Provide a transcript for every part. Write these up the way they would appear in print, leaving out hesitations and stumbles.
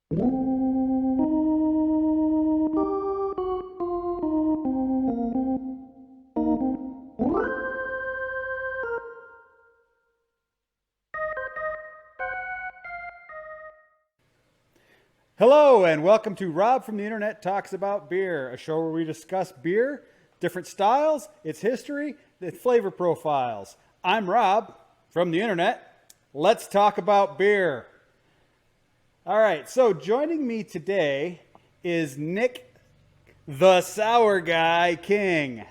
Hello, and welcome to Rob from the Internet Talks About Beer, a show where we discuss beer, different styles, its history, its flavor profiles. I'm Rob from the Internet. Let's talk about beer. All right, so joining me today is Nick, the Sour Guy King.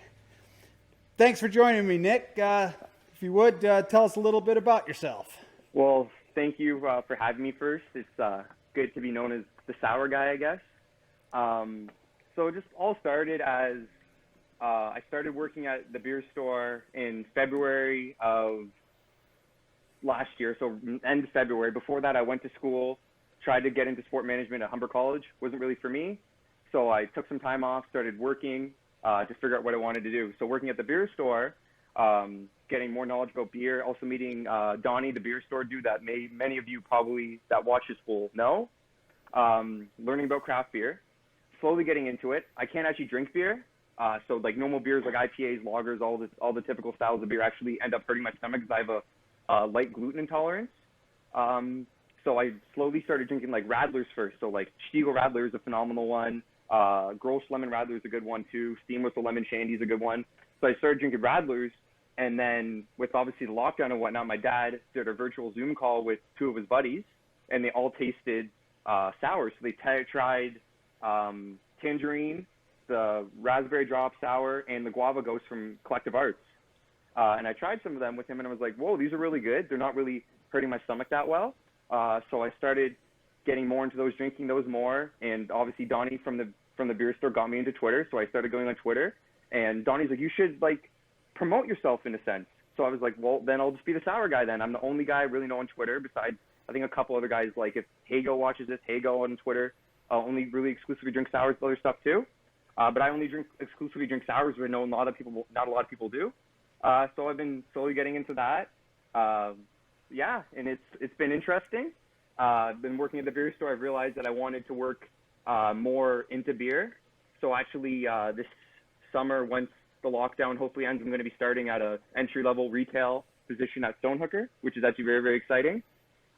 Thanks for joining me, Nick. If you would, tell us a little bit about yourself. Well, thank you for having me first. It's good to be known as the Sour Guy, I guess. So it just all started as I started working at the beer store in February of last year, so end of February. Before that, I went to school, tried to get into sport management at Humber College. Wasn't really for me, so I took some time off, started working to figure out what I wanted to do. So working at the beer store, getting more knowledge about beer, also meeting Donnie, the beer store dude that many of you probably that watch this will know. Learning about craft beer, slowly getting into it. I can't actually drink beer, so like normal beers like IPAs, lagers, all the typical styles of beer actually end up hurting my stomach because I have a light gluten intolerance. So I slowly started drinking like Radlers first. So like Stiegel Radler is a phenomenal one. Grolsch Lemon Radler is a good one too. Steam Whistle Lemon Shandy is a good one. So I started drinking Radlers, and then with obviously the lockdown and whatnot, my dad did a virtual Zoom call with two of his buddies, and they all tasted sour. So they tried Tangerine, the Raspberry Drop Sour, and the Guava Ghost from Collective Arts. And I tried some of them with him, and I was like, whoa, these are really good. They're not really hurting my stomach that well. So I started getting more into those, drinking those more. And obviously Donnie from the beer store got me into Twitter. So I started going on Twitter, and Donnie's like, you should like promote yourself in a sense. So I was like, well, then I'll just be the Sour Guy then. I'm the only guy I really know on Twitter besides I think a couple other guys, like if Hago watches this, Hago on Twitter, only really exclusively drink sours, other stuff too. But I only exclusively drink sours, where not a lot of people do. So I've been slowly getting into that. Yeah, and it's been interesting. I've been working at the beer store. I've realized that I wanted to work more into beer. So actually this summer, once the lockdown hopefully ends, I'm going to be starting at a entry-level retail position at Stonehooker, which is actually very, very exciting.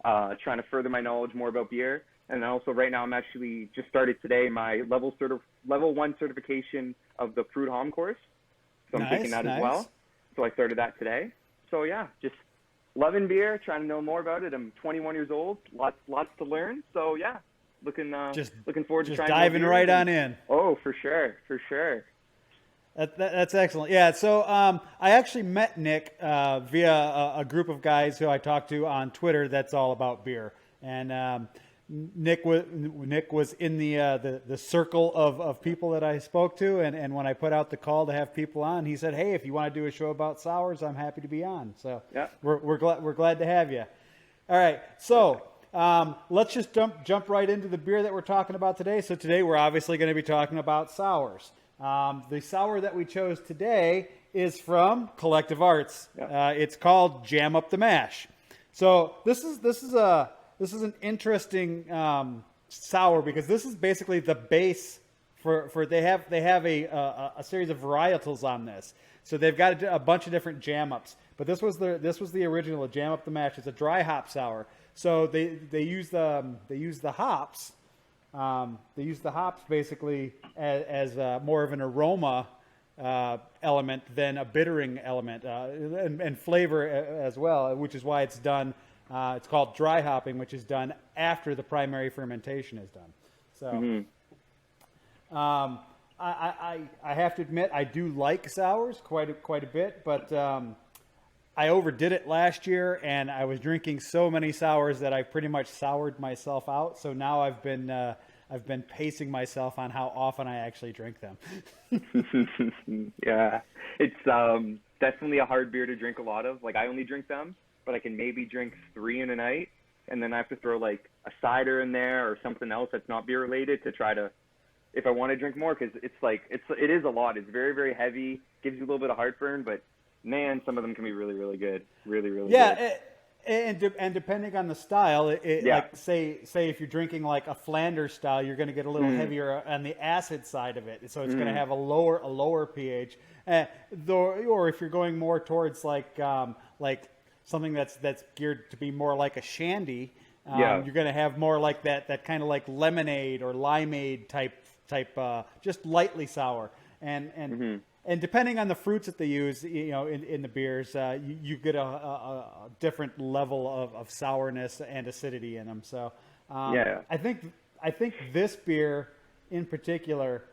Trying to further my knowledge more about beer. And also right now I'm actually just started today my level 1 certification of the Prude Hom course. So I'm taking that as well. So I started that today. So yeah, just loving beer, trying to know more about it. I'm 21 years old, lots to learn. So yeah, looking forward to trying. Just diving right on in. Oh, for sure. That's excellent. Yeah, so I actually met Nick via a group of guys who I talked to on Twitter that's all about beer. And Nick was in the circle of people that I spoke to. And when I put out the call to have people on, he said, hey, if you want to do a show about sours, I'm happy to be on. So yeah, we're glad to have you. All right, so let's just jump right into the beer that we're talking about today. So today we're obviously going to be talking about sours. The sour that we chose today is from Collective Arts. Yeah. It's called Jam Up the Mash. So this is an interesting sour because this is basically the base for they have a series of varietals on this. So they've got a bunch of different jam ups, but this was the original Jam Up the Mash. It's a dry hop sour. So they use the hops. They use the hops basically as more of an aroma element than a bittering element and flavor as well, which is why it's done. It's called dry hopping, which is done after the primary fermentation is done. So I have to admit I do like sours quite a bit, but I overdid it last year, and I was drinking so many sours that I pretty much soured myself out. So now I've been pacing myself on how often I actually drink them. Yeah, it's definitely a hard beer to drink a lot of. Like I only drink them, but I can maybe drink 3 in a night, and then I have to throw like a cider in there or something else that's not beer related to try to, if I want to drink more, because it is a lot. It's very, very heavy, gives you a little bit of heartburn, but man, some of them can be really, really good. Really, really good. And depending on the style, Yeah. like say if you're drinking like a Flanders style, you're going to get a little heavier on the acid side of it, so it's going to have a lower pH. Or if you're going more towards like something that's geared to be more like a shandy, Yeah. you're going to have more like that kind of like lemonade or limeade type just lightly sour. And depending on the fruits that they use, in the beers, you get a different level of sourness and acidity in them. So I think this beer in particular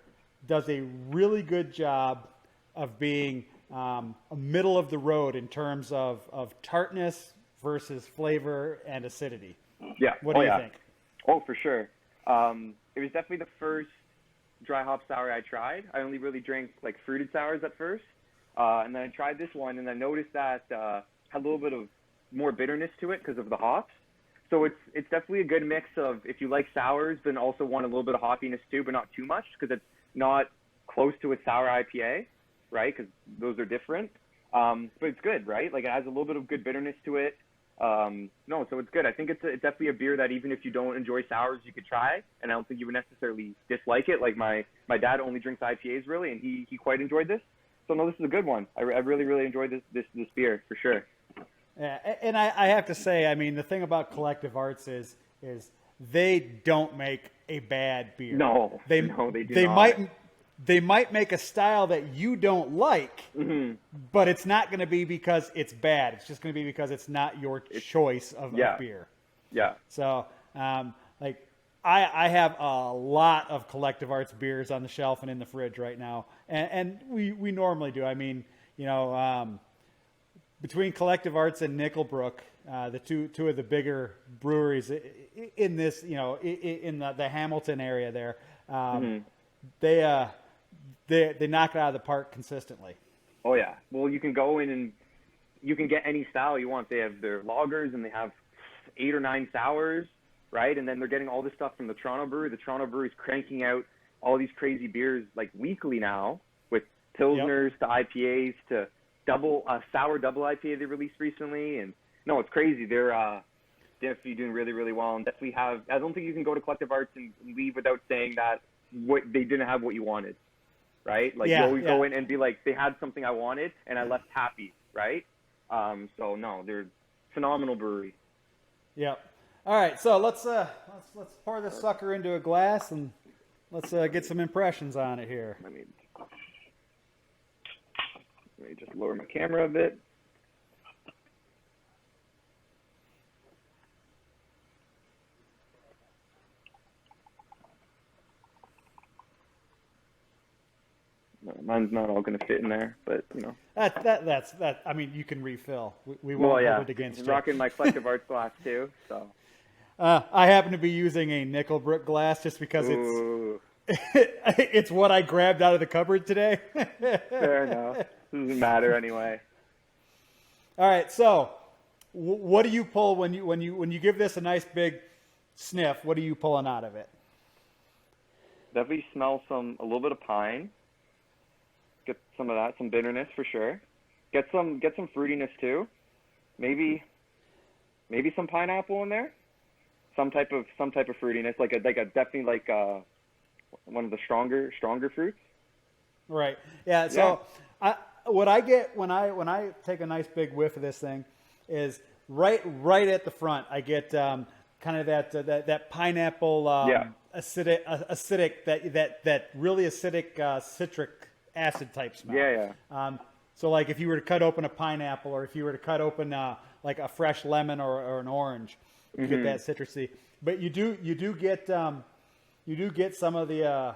does a really good job of being a middle of the road in terms of tartness versus flavor and acidity. Yeah. What do you think? Oh, for sure. It was definitely the first dry hop sour I tried. I only really drank like fruited sours at first, and then I tried this one, and I noticed that had a little bit of more bitterness to it because of the hops. So it's definitely a good mix of if you like sours, but also want a little bit of hoppiness too, but not too much because it's not close to a sour IPA, right? Because those are different. But it's good, right? Like it has a little bit of good bitterness to it. So it's good. I think it's definitely a beer that even if you don't enjoy sours, you could try, and I don't think you would necessarily dislike it. Like my dad only drinks IPAs really, and he quite enjoyed this. So no, this is a good one. I really enjoyed this beer for sure. Yeah, and I have to say, I mean, the thing about Collective Arts is they don't make a bad beer. No, they do not. They might make a style that you don't like, but it's not going to be because it's bad. It's just going to be because it's not your choice of beer. Yeah. So, I have a lot of Collective Arts beers on the shelf and in the fridge right now, and we normally do. I mean, between Collective Arts and Nickelbrook, the two of the bigger breweries in this, in the Hamilton area there, they knock it out of the park consistently. Oh yeah. Well, you can go in and you can get any style you want. They have their lagers and they have 8 or 9 sours, right? And then they're getting all this stuff from the Toronto Brewery. The Toronto Brewery is cranking out all these crazy beers like weekly now, with pilsners to IPAs to sour double IPA they released recently. And no, it's crazy. They're definitely doing really, really well, and definitely have. I don't think you can go to Collective Arts and leave without saying that they didn't have what you wanted, right? Like you always go in and be like, they had something I wanted, and I left happy, right? So no, they're phenomenal brewery. Yep. All right, so let's pour this sucker into a glass and let's get some impressions on it here. Let me just lower my camera a bit. No, mine's not all going to fit in there, but That's I mean, you can refill. We won't hold it against you. I'm rocking my Collective Arts glass too, so. I happen to be using a Nickelbrook glass just because it's what I grabbed out of the cupboard today. Fair enough. Doesn't matter anyway. All right, so what do you pull when you give this a nice big sniff? What are you pulling out of it? Definitely smell a little bit of pine. Get some of that, some bitterness for sure. Get some fruitiness too. Maybe some pineapple in there. Some type of fruitiness, like a definitely like one of the stronger fruits. Right. Yeah. So what I get when I take a nice big whiff of this thing is right at the front. I get kind of that pineapple acidic that really acidic citric acid type smell. Yeah. So like if you were to cut open a pineapple, or if you were to cut open like a fresh lemon or an orange, you get that citrusy. But you do get some of the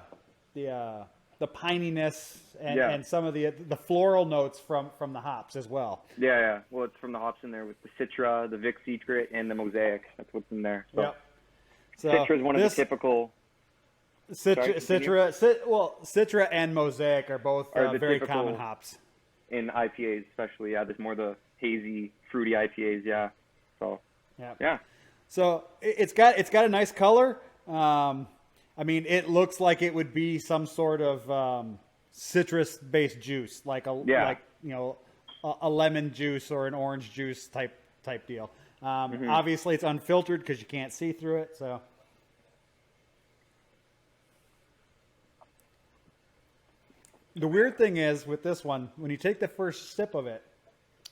pininess and some of the floral notes from the hops as well. Yeah. Well, it's from the hops in there with the Citra, the Vic Secret, and the Mosaic. That's what's in there. So, so Citra is one of the typical. Citra and Mosaic are both very common hops in IPAs, especially. Yeah, there's more the hazy, fruity IPAs. Yeah. So. Yeah. So it's got a nice color. I mean, it looks like it would be some sort of citrus-based juice, like a lemon juice or an orange juice type deal. Obviously, it's unfiltered because you can't see through it. So, the weird thing is with this one, when you take the first sip of it,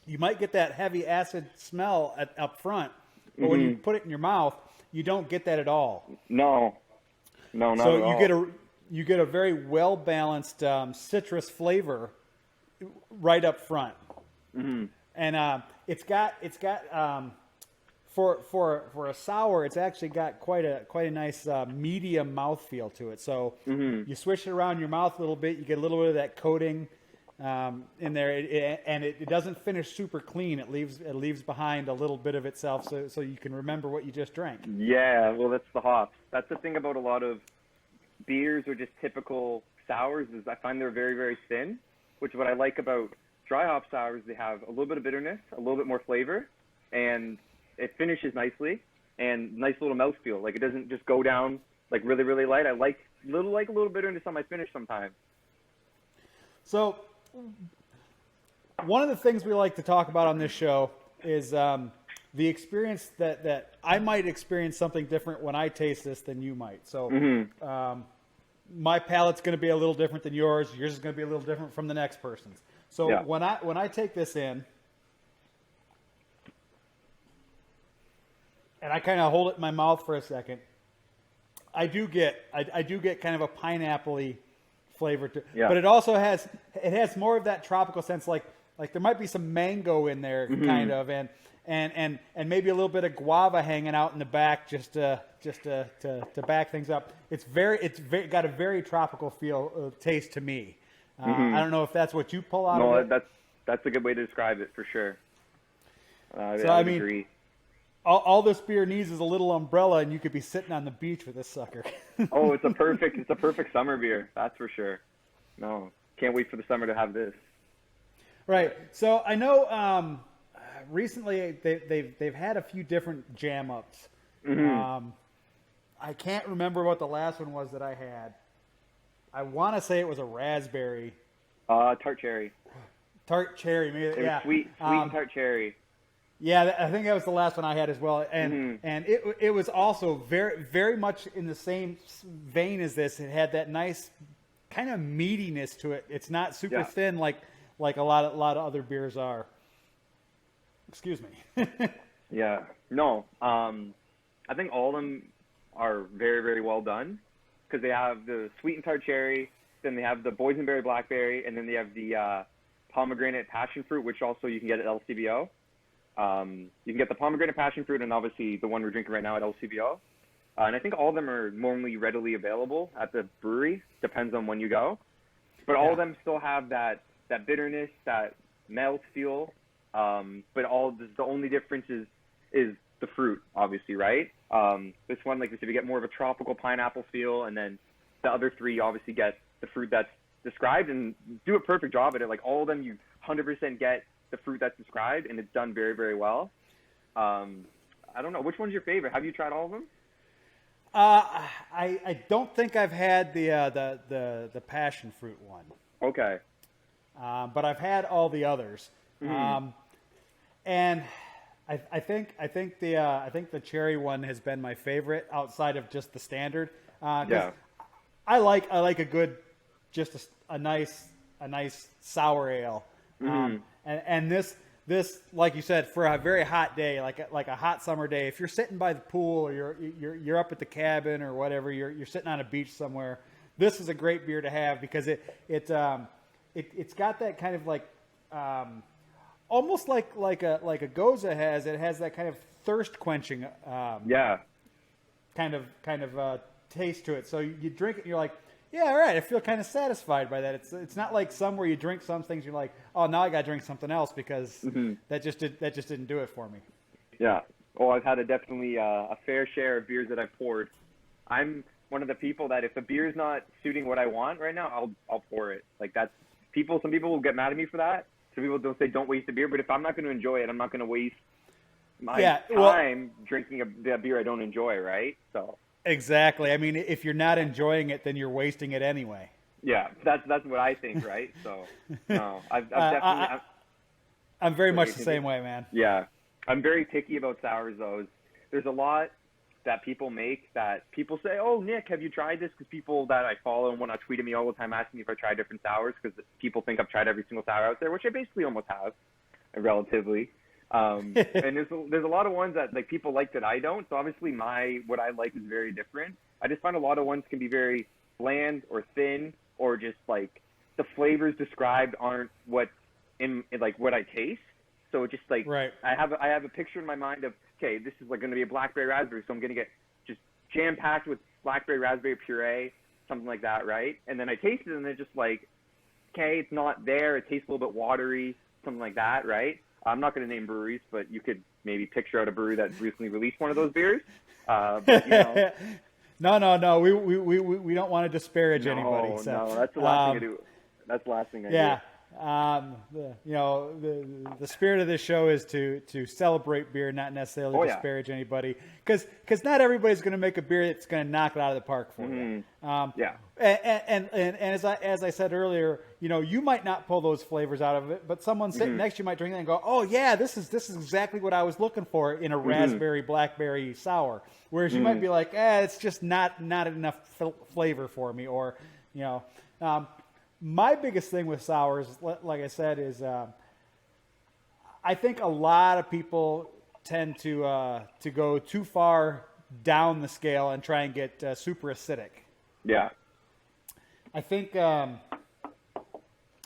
you might get that heavy acid smell up front, but when you put it in your mouth, you don't get that at all. No, not so at all. you get a very well balanced citrus flavor right up front, and it's got for a sour, it's actually got quite a nice medium mouthfeel to it. So you swish it around your mouth a little bit, you get a little bit of that coating in there, and it doesn't finish super clean. It leaves behind a little bit of itself, so you can remember what you just drank. Yeah, well, that's the hops. That's the thing about a lot of beers or just typical sours is I find they're very, very thin, which what I like about dry hop sours, they have a little bit of bitterness, a little bit more flavor, and it finishes nicely and nice little mouthfeel. Like it doesn't just go down like really, really light. I like a little bitterness on my finish sometimes. So one of the things we like to talk about on this show is the experience that I might experience something different when I taste this than you might. So my palate's going to be a little different than yours. Yours is going to be a little different from the next person's. So when I take this in, and I kind of hold it in my mouth for a second, I do get kind of a pineapple-y flavor to it. Yeah. But it also has more of that tropical sense, like there might be some mango in there kind of, and maybe a little bit of guava hanging out in the back just to back things up. It's got a very tropical taste to me. I don't know if that's what you pull out of it. That's a good way to describe it for sure. I mean, agree. All this beer needs is a little umbrella, and you could be sitting on the beach with this sucker. Oh, it's a perfect summer beer. That's for sure. No, can't wait for the summer to have this. Right. So I know recently they've had a few different jam ups. I can't remember what the last one was that I had. I want to say it was a raspberry. Tart cherry. Tart cherry, maybe. It was sweet and tart cherry. Yeah, I think that was the last one I had as well, and it was also very, very much in the same vein as this. It had that nice kind of meatiness to it. It's not super thin like a lot of other beers are. Excuse me. Yeah, no, I think all of them are very, very well done because they have the sweet and tart cherry, then they have the boysenberry blackberry, and then they have the pomegranate passion fruit, which also you can get at LCBO. You can get the pomegranate passion fruit and obviously the one we're drinking right now at LCBO. And I think all of them are normally readily available at the brewery. Depends on when you go. But all of them still have that bitterness, that mouthfeel. But the only difference is the fruit, obviously, right? This one, like I said, you get more of a tropical pineapple feel. And then the other three, you obviously get the fruit that's described and do a perfect job at it. Like all of them, you 100% get the fruit that's described, and it's done very, very well. I don't know. Which one's your favorite? Have you tried all of them? I don't think I've had the passion fruit one. Okay. But I've had all the others. And I think the cherry one has been my favorite outside of just the standard. I like a good, just a nice sour ale. And this, like you said, for a very hot day, like a hot summer day, if you're sitting by the pool or you're up at the cabin or whatever, you're sitting on a beach somewhere, this is a great beer to have because it's got that kind of like almost like a Goza has. It has that kind of thirst quenching kind of taste to it. So you drink it, and you're like, yeah, all right. I feel kind of satisfied by that. It's not like some where you drink some things, you're like, oh, now I got to drink something else because that just didn't do it for me. Yeah. Oh, I've had definitely a fair share of beers that I've poured. I'm one of the people that if the beer's not suiting what I want right now, I'll pour it. Like some people will get mad at me for that. Some people don't say don't waste the beer, but if I'm not going to enjoy it, I'm not going to waste my time drinking a beer I don't enjoy, right? So. Exactly. I mean, if you're not enjoying it, then you're wasting it anyway. Yeah, that's what I think, right? So, no, I've definitely. I'm very much the same way, man. Yeah, I'm very picky about sours though. There's a lot that people make that people say, "Oh, Nick, have you tried this?" Because people that I follow and want to tweet at me all the time asking me if I try different sours because people think I've tried every single sour out there, which I basically almost have, relatively. And there's a lot of ones that like people like that I don't. So obviously what I like is very different. I just find a lot of ones can be very bland or thin or just like the flavors described aren't what's in like what I taste. So it just like right. I have a picture in my mind of, okay, this is like going to be a blackberry raspberry, so I'm going to get just jam packed with blackberry raspberry puree, something like that, right? And then I taste it and it's just like, okay, it's not there. It tastes a little bit watery, something like that, right? I'm not going to name breweries, but you could maybe picture out a brewery that recently released one of those beers. But, you know. No. We don't want to disparage anybody. So, no, that's the last thing I do. That's the last thing I do. Yeah. The spirit of this show is to celebrate beer, not necessarily disparage anybody, because not everybody's going to make a beer that's going to knock it out of the park for you. And as I said earlier, you might not pull those flavors out of it, but someone sitting next to you might drink it and go, "Oh yeah, this is exactly what I was looking for in a raspberry blackberry sour." Whereas you might be like, it's just not enough flavor for me, or my biggest thing with sours, like I said, is I think a lot of people tend to go too far down the scale and try and get super acidic. Yeah. I think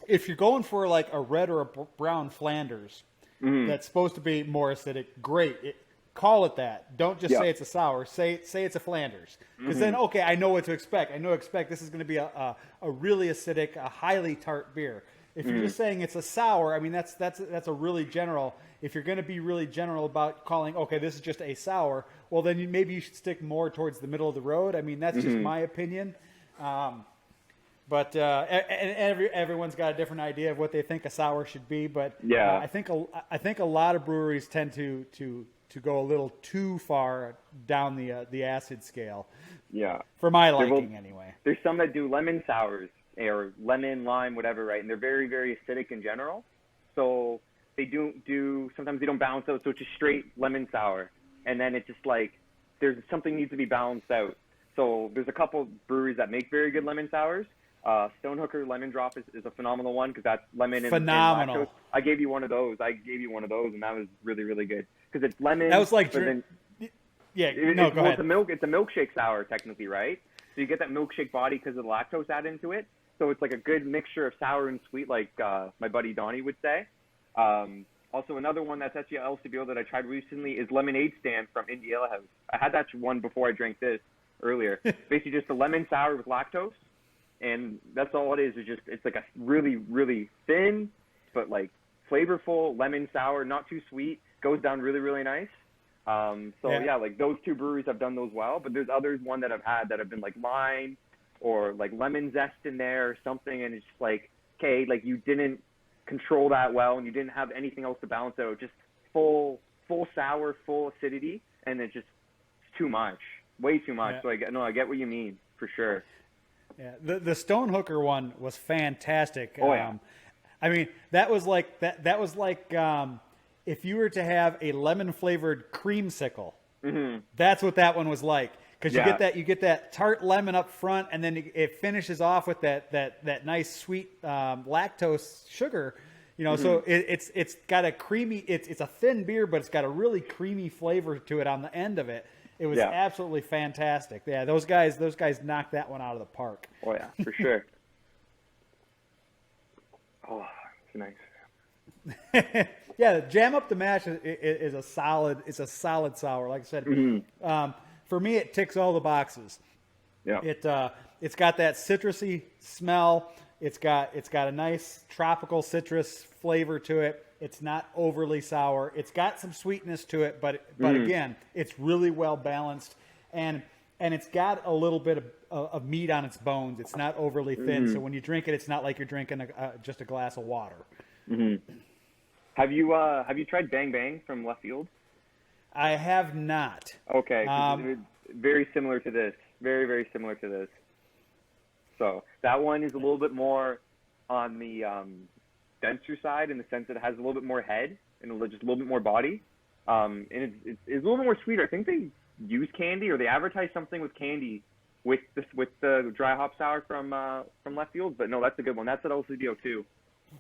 if you're going for like a red or a brown Flanders that's supposed to be more acidic, great. Call it that. Don't just say it's a sour. Say it's a Flanders. Because then, okay, I know what to expect. I know this is going to be a really acidic, a highly tart beer. If you're just saying it's a sour, I mean, that's a really general. If you're going to be really general about calling, okay, this is just a sour, well, then maybe you should stick more towards the middle of the road. I mean, that's just my opinion. But everyone's got a different idea of what they think a sour should be. But I think a lot of breweries tend to go a little too far down the acid scale. Yeah. For my liking, anyway. There's some that do lemon sours or lemon, lime, whatever, right? And they're very, very acidic in general. So they sometimes they don't balance out. So it's just straight lemon sour. And then it's just like, there's something needs to be balanced out. So there's a couple breweries that make very good lemon sours. Stonehooker Lemon Drop is a phenomenal one because that's lemon and lactose. I gave you one of those, and that was really, really good because it's lemon. That was like, go ahead. It's a milkshake sour technically, right? So you get that milkshake body because of the lactose added into it. So it's like a good mixture of sour and sweet, like my buddy Donnie would say. Also, another one that's actually LCBO that I tried recently is Lemonade Stand from Indie Ale House. I had that one before I drank this earlier. Basically, just a lemon sour with lactose. And that's all it is. It's like a really, really thin, but like flavorful lemon sour, not too sweet. Goes down really, really nice. Like those two breweries have done those well. But there's one that I've had that have been like lime or like lemon zest in there or something. And it's just like, okay, like you didn't control that well and you didn't have anything else to balance out. Just full sour, full acidity. And it's too much, way too much. Yeah. So I get what you mean for sure. Yeah, the Stonehooker one was fantastic. Oh yeah. I mean, that was like if you were to have a lemon flavored creamsicle, that's what that one was like. Because you get that tart lemon up front, and then it finishes off with that nice sweet lactose sugar. So it's got a creamy. It's a thin beer, but it's got a really creamy flavor to it on the end of it. It was absolutely fantastic. Yeah, those guys knocked that one out of the park. Oh yeah, for sure. Oh, it's nice. Yeah, Jam Up the Mash is a solid. It's a solid sour. Like I said, for me, it ticks all the boxes. Yeah. It's got that citrusy smell. It's got a nice tropical citrus flavor to it. It's not overly sour. It's got some sweetness to it, but again, it's really well balanced, and it's got a little bit of meat on its bones. It's not overly thin, so when you drink it, it's not like you're drinking just a glass of water. Have you tried Bang Bang from Left Field? I have not. Okay, very similar to this. Very, very similar to this. So that one is a little bit more on the denser side in the sense that it has a little bit more head and just a little bit more body. And it's a little bit more sweeter. I think they use candy, or they advertise something with candy with the dry hop sour from Left Field. But no, that's a good one. That's at LCBO too.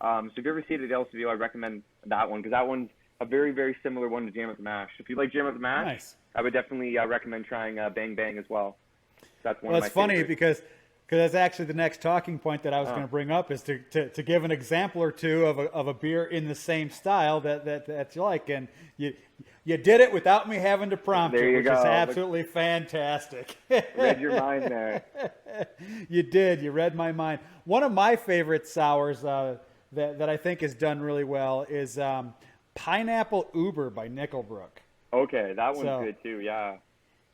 So if you ever see it at LCBO, I recommend that one, because that one's a very, very similar one to Jam at the Mash. If you like Jam at the Mash, Nice. I would definitely recommend trying Bang Bang as well. That's one Well, of my it's funny favorites. because that's actually the next talking point that I was going to bring up, is to give an example or two of a beer in the same style that you like, and you did it without me having to prompt There you, you which go. is absolutely fantastic. Read your mind there. You did. You read my mind. One of my favorite sours that I think is done really well is Pineapple Uber by Nickelbrook. Okay, that one's good too. Yeah.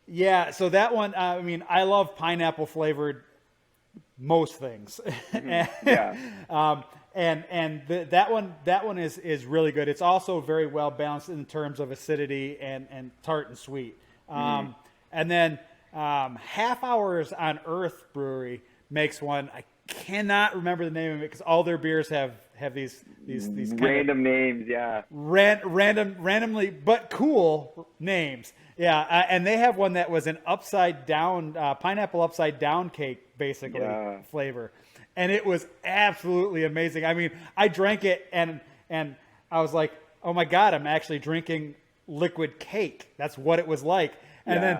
Yeah, so that one, I mean, I love pineapple flavored most things. Yeah. That one is really good. It's also very well balanced in terms of acidity and tart and sweet. And then Half Hours on Earth Brewery makes one. I cannot remember the name of it because all their beers have these kind Random names, yeah. randomly but cool names. Yeah, and they have one that was an upside down pineapple upside down cake, basically, flavor, and it was absolutely amazing. I mean, I drank it and I was like, oh my god, I'm actually drinking liquid cake. That's what it was like. And then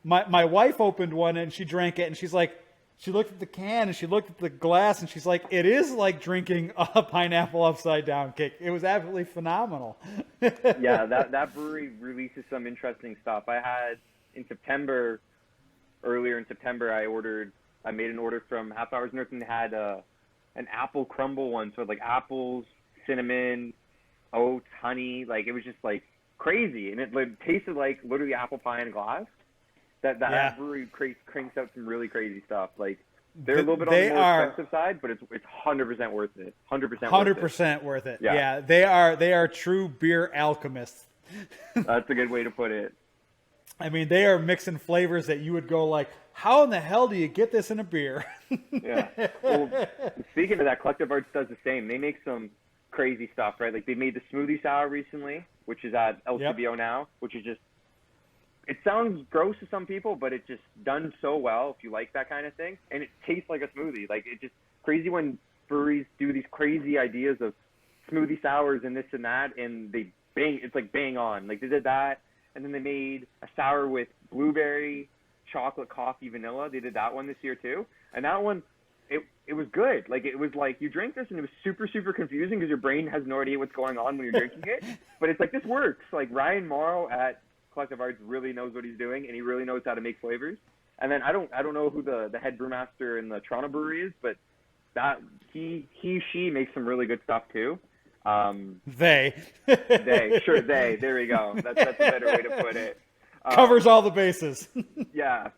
my wife opened one and she drank it and she's like, she looked at the can and she looked at the glass and she's like, it is like drinking a pineapple upside down cake. It was absolutely phenomenal. Yeah, that brewery releases some interesting stuff. I had earlier in September, I made an order from Half Hours North, and they had an apple crumble one. So like apples, cinnamon, oats, honey. Like it was just like crazy. And it tasted like literally apple pie in a glass. That brewery cranks out some really crazy stuff. Like they're a little bit on the more expensive side, but it's 100% worth it. 100% worth it. Yeah. They are true beer alchemists. That's a good way to put it. I mean, they are mixing flavors that you would go like, how in the hell do you get this in a beer? Yeah. Well, speaking of that, Collective Arts does the same. They make some crazy stuff, right? Like they made the Smoothie Sour recently, which is at LCBO now, which is just, it sounds gross to some people, but it's just done so well if you like that kind of thing. And it tastes like a smoothie. Like it's just crazy when breweries do these crazy ideas of smoothie sours and this and that, and it's like bang on. Like they did that, and then they made a sour with blueberry, chocolate, coffee, vanilla. They did that one this year too. And that one, it was good. Like it was like you drink this and it was super, super confusing because your brain has no idea what's going on when you're drinking it. But it's like, this works. Like Ryan Morrow at Collective Arts really knows what he's doing, and he really knows how to make flavors. And then I don't know who the head brewmaster in the Toronto brewery is, but that she makes some really good stuff too. They There we go. That's a better way to put it. Covers all the bases. Yeah.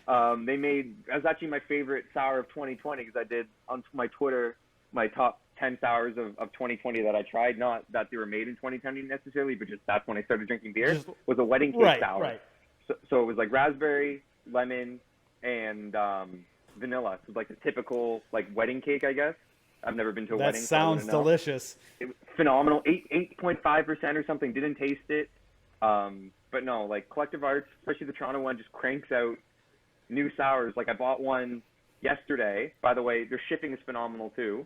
That's actually my favorite sour of 2020, because I did on my Twitter my top 10 sours of 2020 that I tried. Not that they were made in 2020 necessarily, but just that's when I started drinking beer. Was a wedding cake sour. Right. So it was like raspberry, lemon, and vanilla. So like the typical like wedding cake, I guess. I've never been to a wedding. That sounds delicious. It was phenomenal. 8.5% or something. Didn't taste it. But no, like Collective Arts, especially the Toronto one, just cranks out new sours. Like I bought one yesterday. By the way, their shipping is phenomenal too.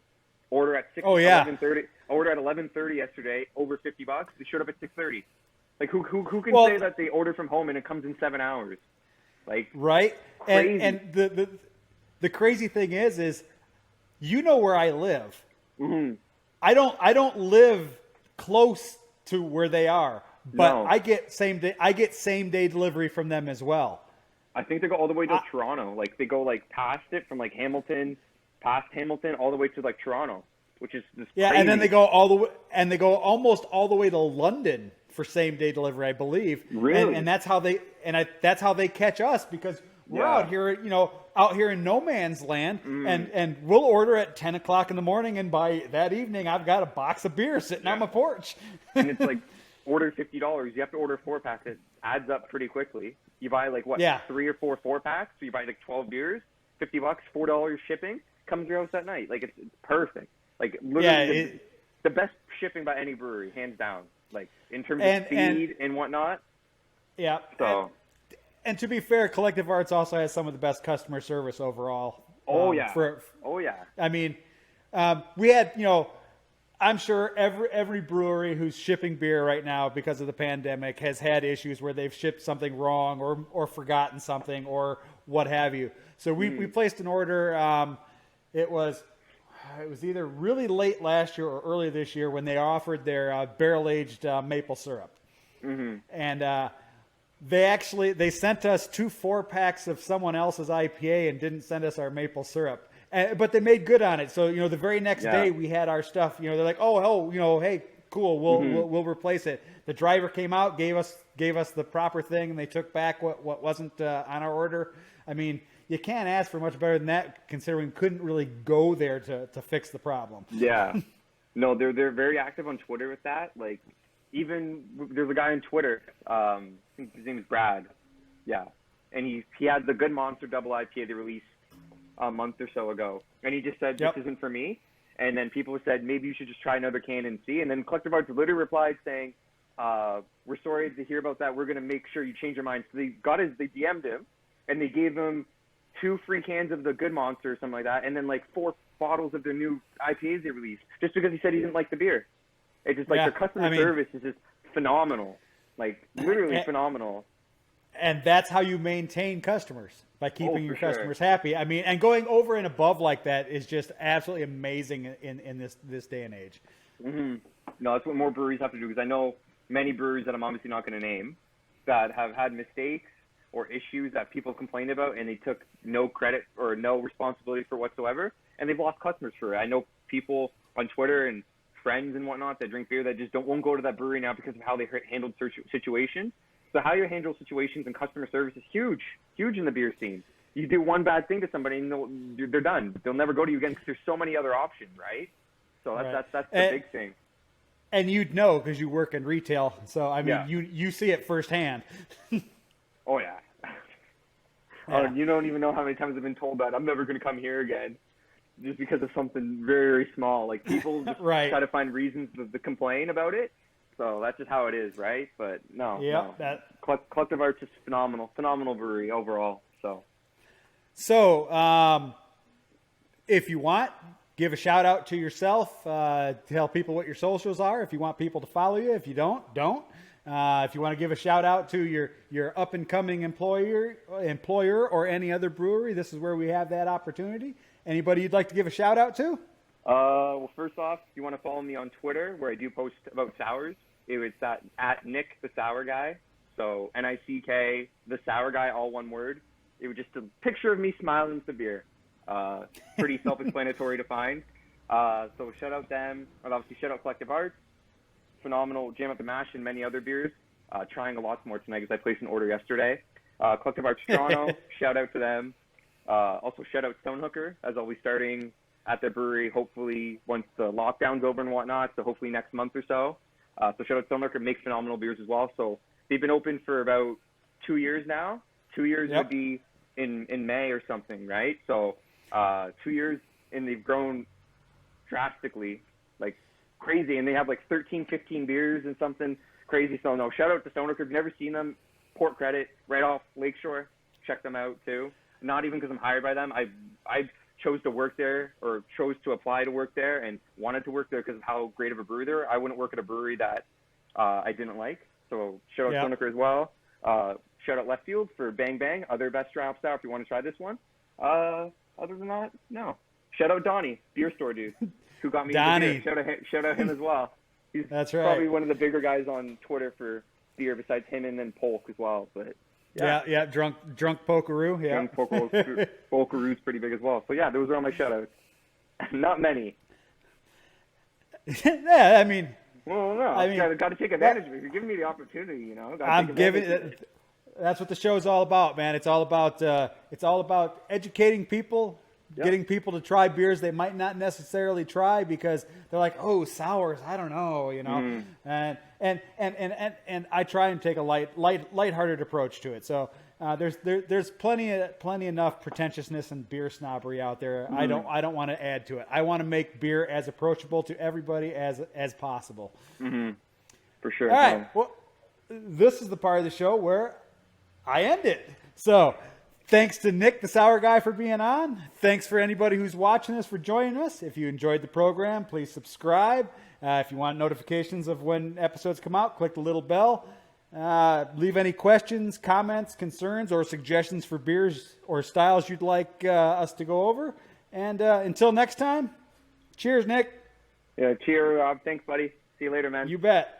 Order at 11:30. Order at 11:30 yesterday. Over $50. They showed up at 6:30. Like who can say that they order from home and it comes in 7 hours? Like right. Crazy. And the crazy thing is you know where I live. Mm-hmm. I don't live close to where they are, but no. I get same day delivery from them as well. I think they go all the way to Toronto. Like they go like past it from like past Hamilton all the way to like Toronto, which is just crazy. And then they go almost all the way to London for same day delivery, I believe. Really? And that's how they catch us, because we're out here, out here in no man's land, and we'll order at 10 o'clock in the morning, and by that evening, I've got a box of beer sitting on my porch. And it's like, order $50. You have to order 4-pack. It adds up pretty quickly. You buy like 3 or 4 4-packs. So you buy like 12 beers, $50, $4 shipping, comes to your house that night. Like it's perfect. Like literally the best shipping by any brewery, hands down. like in terms of speed and whatnot. Yeah. So. And to be fair, Collective Arts also has some of the best customer service overall. Oh yeah. I mean, we had, I'm sure every brewery who's shipping beer right now because of the pandemic has had issues where they've shipped something wrong or forgotten something or what have you. So we placed an order. It was either really late last year or early this year when they offered their barrel-aged maple syrup. Mm-hmm. And they sent us 2 4-packs of someone else's IPA and didn't send us our maple syrup. But they made good on it. So, the very next day we had our stuff, they're like, hey, cool, we'll replace it. The driver came out, gave us the proper thing, and they took back what wasn't on our order. I mean, you can't ask for much better than that, considering we couldn't really go there to fix the problem. Yeah. No, they're very active on Twitter with that. Like, even there's a guy on Twitter, I think his name is Brad. Yeah. And he had the Good Monster Double IPA they released a month or so ago. And he just said, this isn't for me. And then people said, maybe you should just try another can and see. And then Collective Arts literally replied saying, we're sorry to hear about that. We're going to make sure you change your mind. So they DM'd him and they gave him 2 free cans of the Good Monster or something like that. And then like 4 bottles of their new IPAs they released just because he said he didn't like the beer. It's just like their customer service is just phenomenal, like literally phenomenal. And that's how you maintain customers, by keeping your customers happy. I mean, and going over and above like that is just absolutely amazing in this day and age. Mm-hmm. No, that's what more breweries have to do, because I know many breweries that I'm obviously not going to name that have had mistakes or issues that people complained about, and they took no credit or no responsibility for whatsoever, and they've lost customers for it. I know people on Twitter and friends and whatnot that drink beer that just won't go to that brewery now because of how they handled situations. So how you handle situations and customer service is huge in the beer scene. You do one bad thing to somebody and they're done. They'll never go to you again because there's so many other options, right? So that's the big thing. And you'd know because you work in retail. So, I mean, you see it firsthand. Oh, yeah. Oh, you don't even know how many times I've been told that I'm never going to come here again, just because of something very, very small. Like, people just try to find reasons to complain about it. So that's just how it is, right? But no. Collective Arts is phenomenal brewery overall. So, if you want, give a shout out to yourself. Tell people what your socials are. If you want people to follow you, if you don't. If you want to give a shout out to your up and coming employer or any other brewery, this is where we have that opportunity. Anybody you'd like to give a shout out to? Well, first off, if you want to follow me on Twitter, where I do post about sours, it's at Nick the Sour Guy. So NICK the Sour Guy, all one word. It was just a picture of me smiling with the beer. Pretty self-explanatory to find. So shout out them, and obviously shout out Collective Arts. Phenomenal Jam Up the Mash and many other beers. Trying a lot more tonight because I placed an order yesterday. Collective Arts Toronto, shout out to them. Also shout out Stonehooker, as I'll be starting at their brewery hopefully once the lockdown's over and whatnot, so hopefully next month or so. So shout out Stonehooker, makes phenomenal beers as well. So they've been open for about 2 years now. 2 years would be in May or something, right? So 2 years, and they've grown drastically, like crazy, and they have like 13, 15 beers and something crazy. So no, shout out to Stonehooker. If you've never seen them, port credit, right off Lakeshore. Check them out too. Not even because I'm hired by them. I chose to work there, or chose to apply to work there, and wanted to work there because of how great of a brewery they're. I wouldn't work at a brewery that I didn't like. So shout out Stonehooker as well. Shout out Left Field for Bang Bang, other best draft style if you want to try this one. Other than that, no. Shout out Donnie, beer store dude, who got me into beer. Shout out him as well. He's probably one of the bigger guys on Twitter for beer besides him, and then Polk as well. But drunk Pokeroo. Yeah, drunk Pokeroo's pretty big as well. So yeah, those are all my shout outs. Not many. Yeah, I mean. Well, no, I mean, got to take advantage of it. You're giving me the opportunity, you know. I'm giving it. That's what the show's all about, man. It's all about educating people, getting people to try beers they might not necessarily try because they're like, oh, sours, I don't know, you know. And I try and take a lighthearted approach to it. So there's plenty enough pretentiousness and beer snobbery out there. I don't want to add to it. I want to make beer as approachable to everybody as possible. For sure. All right. Well, this is the part of the show where I end it. So thanks to Nick, the Sour Guy, for being on. Thanks for anybody who's watching us for joining us. If you enjoyed the program, please subscribe. If you want notifications of when episodes come out, click the little bell. Leave any questions, comments, concerns, or suggestions for beers or styles you'd like us to go over. And until next time, cheers, Nick. Yeah, cheers, Rob. Thanks, buddy. See you later, man. You bet.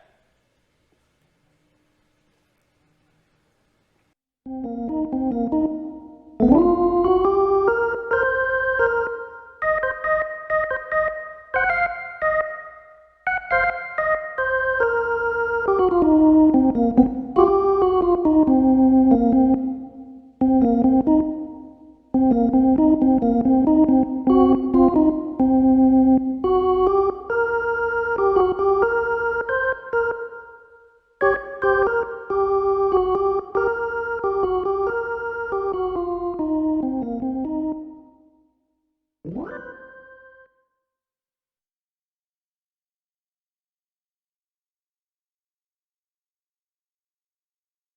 What?